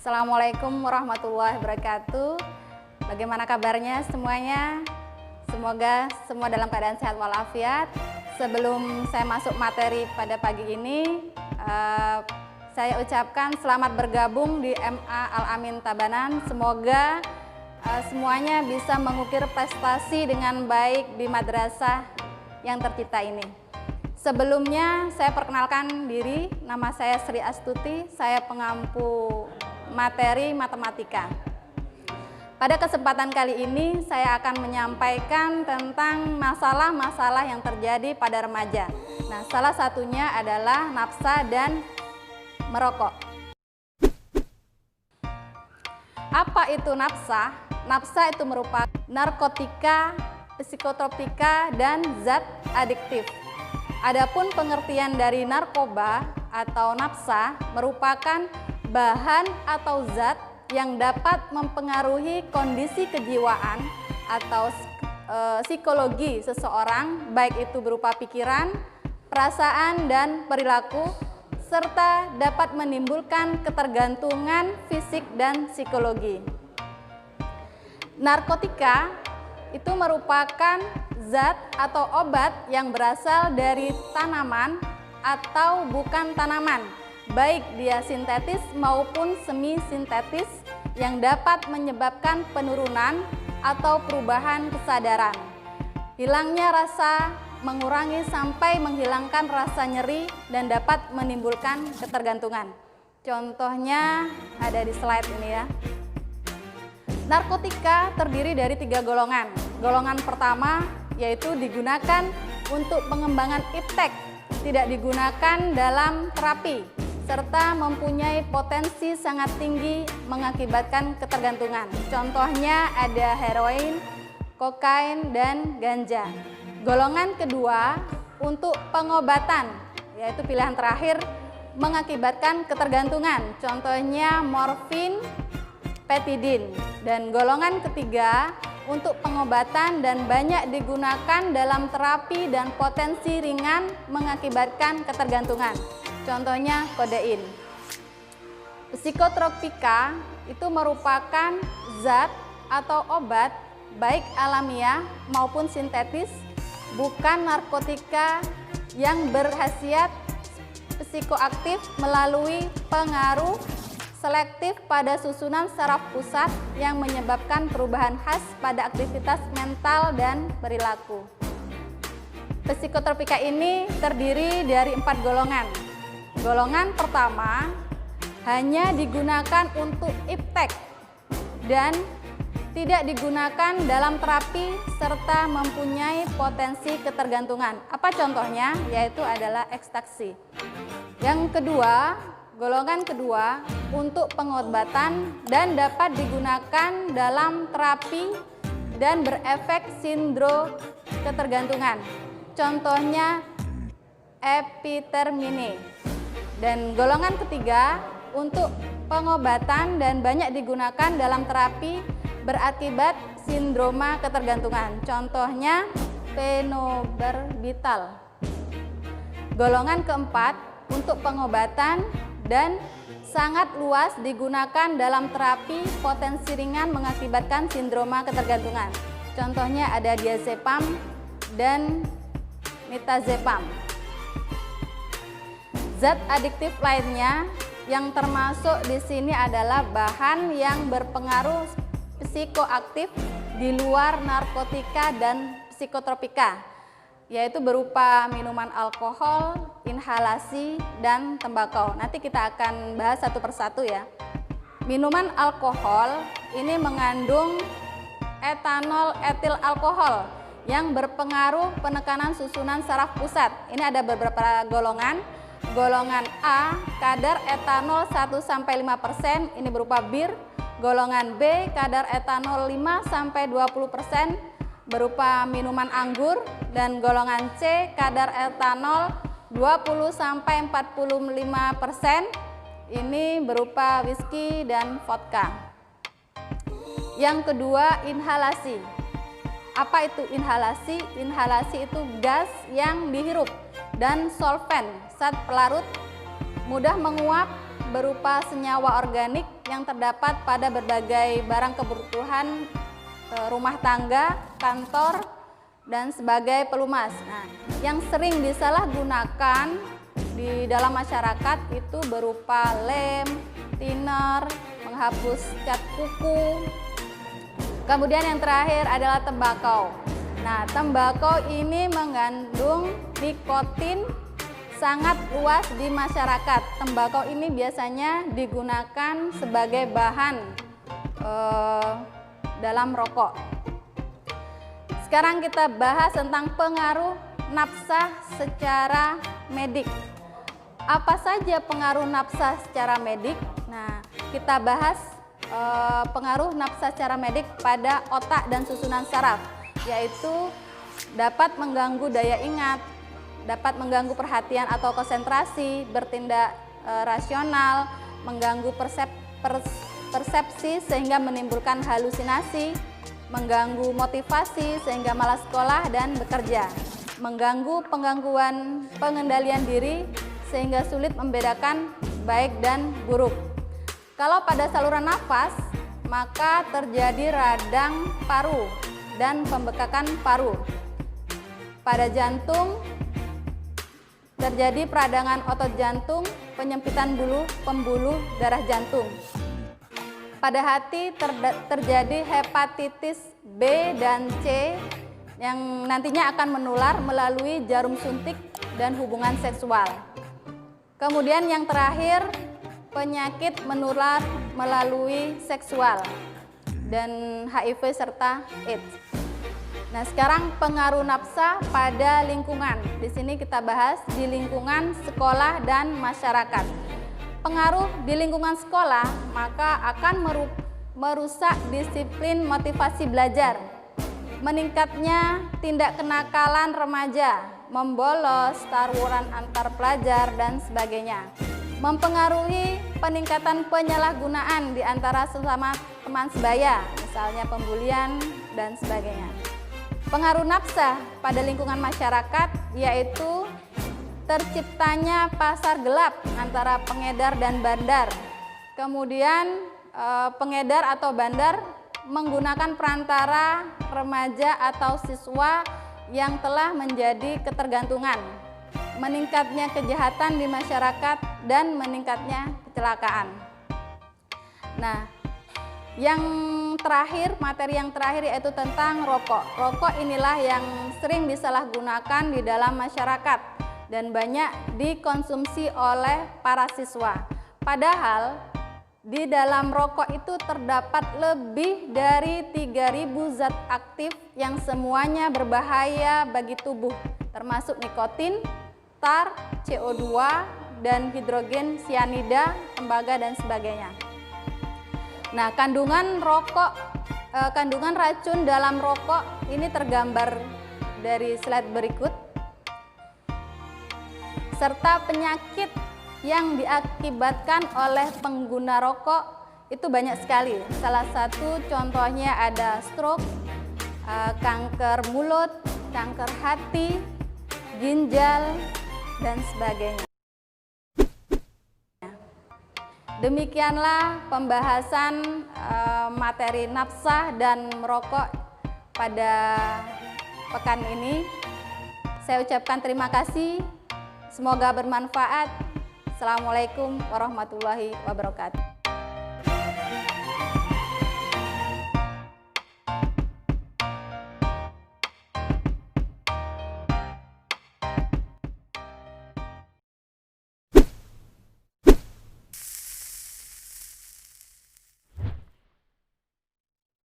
Assalamualaikum warahmatullahi wabarakatuh. Bagaimana kabarnya semuanya? Semoga semua dalam keadaan sehat walafiat. Sebelum saya masuk materi pada pagi ini, saya ucapkan selamat bergabung di MA Al-Amin Tabanan. Semoga semuanya bisa mengukir prestasi dengan baik di madrasah yang tercinta ini. Sebelumnya saya perkenalkan diri, nama saya Sri Astuti, saya pengampu materi matematika. Pada kesempatan kali ini saya akan menyampaikan tentang masalah-masalah yang terjadi pada remaja. Nah, salah satunya adalah nafsa dan merokok. Apa itu nafsa? Nafsa itu merupakan narkotika, psikotropika, dan zat adiktif. Adapun pengertian dari narkoba atau nafsa merupakan bahan atau zat yang dapat mempengaruhi kondisi kejiwaan atau psikologi seseorang, baik itu berupa pikiran, perasaan, dan perilaku, serta dapat menimbulkan ketergantungan fisik dan psikologi. Narkotika itu merupakan zat atau obat yang berasal dari tanaman atau bukan tanaman, baik dia sintetis maupun semi sintetis, yang dapat menyebabkan penurunan atau perubahan kesadaran, hilangnya rasa, mengurangi sampai menghilangkan rasa nyeri, dan dapat menimbulkan ketergantungan. Contohnya ada di slide ini ya. Narkotika terdiri dari 3 golongan. Golongan pertama yaitu digunakan untuk pengembangan iptek, tidak digunakan dalam terapi, serta mempunyai potensi sangat tinggi mengakibatkan ketergantungan. Contohnya ada heroin, kokain, dan ganja. Golongan kedua untuk pengobatan, yaitu pilihan terakhir, mengakibatkan ketergantungan. Contohnya morfin, petidin. Dan golongan ketiga untuk pengobatan dan banyak digunakan dalam terapi dan potensi ringan mengakibatkan ketergantungan. Contohnya kodein. Psikotropika itu merupakan zat atau obat baik alamiah maupun sintetis, bukan narkotika, yang berkhasiat psikoaktif melalui pengaruh selektif pada susunan saraf pusat yang menyebabkan perubahan khas pada aktivitas mental dan perilaku. Psikotropika ini terdiri dari 4 golongan. Golongan pertama hanya digunakan untuk iptek dan tidak digunakan dalam terapi serta mempunyai potensi ketergantungan. Apa contohnya? Yaitu adalah ekstasi. Yang kedua, golongan kedua untuk pengobatan dan dapat digunakan dalam terapi dan berefek sindrom ketergantungan. Contohnya epitermine. Dan golongan ketiga untuk pengobatan dan banyak digunakan dalam terapi berakibat sindroma ketergantungan. Contohnya fenobarbital. Golongan keempat untuk pengobatan dan sangat luas digunakan dalam terapi potensi ringan mengakibatkan sindroma ketergantungan. Contohnya ada diazepam dan mirtazepam. Zat adiktif lainnya yang termasuk di sini adalah bahan yang berpengaruh psikoaktif di luar narkotika dan psikotropika, yaitu berupa minuman alkohol, inhalasi, dan tembakau. Nanti kita akan bahas satu persatu ya. Minuman alkohol ini mengandung etanol etil alkohol yang berpengaruh penekanan susunan saraf pusat. Ini ada beberapa golongan. Golongan A, kadar etanol 1-5%, ini berupa bir. Golongan B, kadar etanol 5-20%, berupa minuman anggur. Dan golongan C, kadar etanol 20-45%, ini berupa whisky dan vodka. Yang kedua, inhalasi. Apa itu inhalasi? Inhalasi itu gas yang dihirup dan solvent saat pelarut mudah menguap berupa senyawa organik yang terdapat pada berbagai barang kebutuhan rumah tangga, kantor, dan sebagai pelumas. Nah, yang sering disalahgunakan di dalam masyarakat itu berupa lem, thinner, menghapus cat kuku. Kemudian yang terakhir adalah tembakau. Nah, tembakau ini mengandung nikotin sangat luas di masyarakat. Tembakau ini biasanya digunakan sebagai bahan dalam rokok. Sekarang kita bahas tentang pengaruh nafsa secara medik. Apa saja pengaruh nafsa secara medik? Nah, kita bahas pengaruh nafsa secara medik pada otak dan susunan saraf, yaitu dapat mengganggu daya ingat, dapat mengganggu perhatian atau konsentrasi, bertindak rasional, mengganggu persepsi sehingga menimbulkan halusinasi, mengganggu motivasi sehingga malas sekolah dan bekerja, mengganggu pengendalian diri sehingga sulit membedakan baik dan buruk. Kalau pada saluran nafas, maka terjadi radang paru dan pembekakan paru. Pada jantung, terjadi peradangan otot jantung, penyempitan pembuluh darah jantung. Pada hati terjadi hepatitis B dan C yang nantinya akan menular melalui jarum suntik dan hubungan seksual. Kemudian yang terakhir, penyakit menular melalui seksual dan HIV serta AIDS. Nah, sekarang pengaruh nafsa pada lingkungan. Di sini kita bahas di lingkungan sekolah dan masyarakat. Pengaruh di lingkungan sekolah maka akan merusak disiplin motivasi belajar, meningkatnya tindak kenakalan remaja, membolos, tawuran antar pelajar, dan sebagainya. Mempengaruhi peningkatan penyalahgunaan di antara sesama teman sebaya, misalnya pembulian dan sebagainya. Pengaruh nafsa pada lingkungan masyarakat yaitu terciptanya pasar gelap antara pengedar dan bandar. Kemudian pengedar atau bandar menggunakan perantara remaja atau siswa yang telah menjadi ketergantungan, meningkatnya kejahatan di masyarakat dan meningkatnya kecelakaan. Nah, yang terakhir, materi yang terakhir yaitu tentang rokok. Rokok inilah yang sering disalahgunakan di dalam masyarakat dan banyak dikonsumsi oleh para siswa. Padahal di dalam rokok itu terdapat lebih dari 3.000 zat aktif yang semuanya berbahaya bagi tubuh, termasuk nikotin, tar, CO2, dan hidrogen sianida, tembaga, dan sebagainya. Nah, kandungan racun dalam rokok ini tergambar dari slide berikut, serta penyakit yang diakibatkan oleh pengguna rokok itu banyak sekali. Salah satu contohnya ada stroke, kanker mulut, kanker hati, ginjal, dan sebagainya. Demikianlah pembahasan materi nafsa dan merokok pada pekan ini. Saya ucapkan terima kasih. Semoga bermanfaat. Assalamualaikum warahmatullahi wabarakatuh.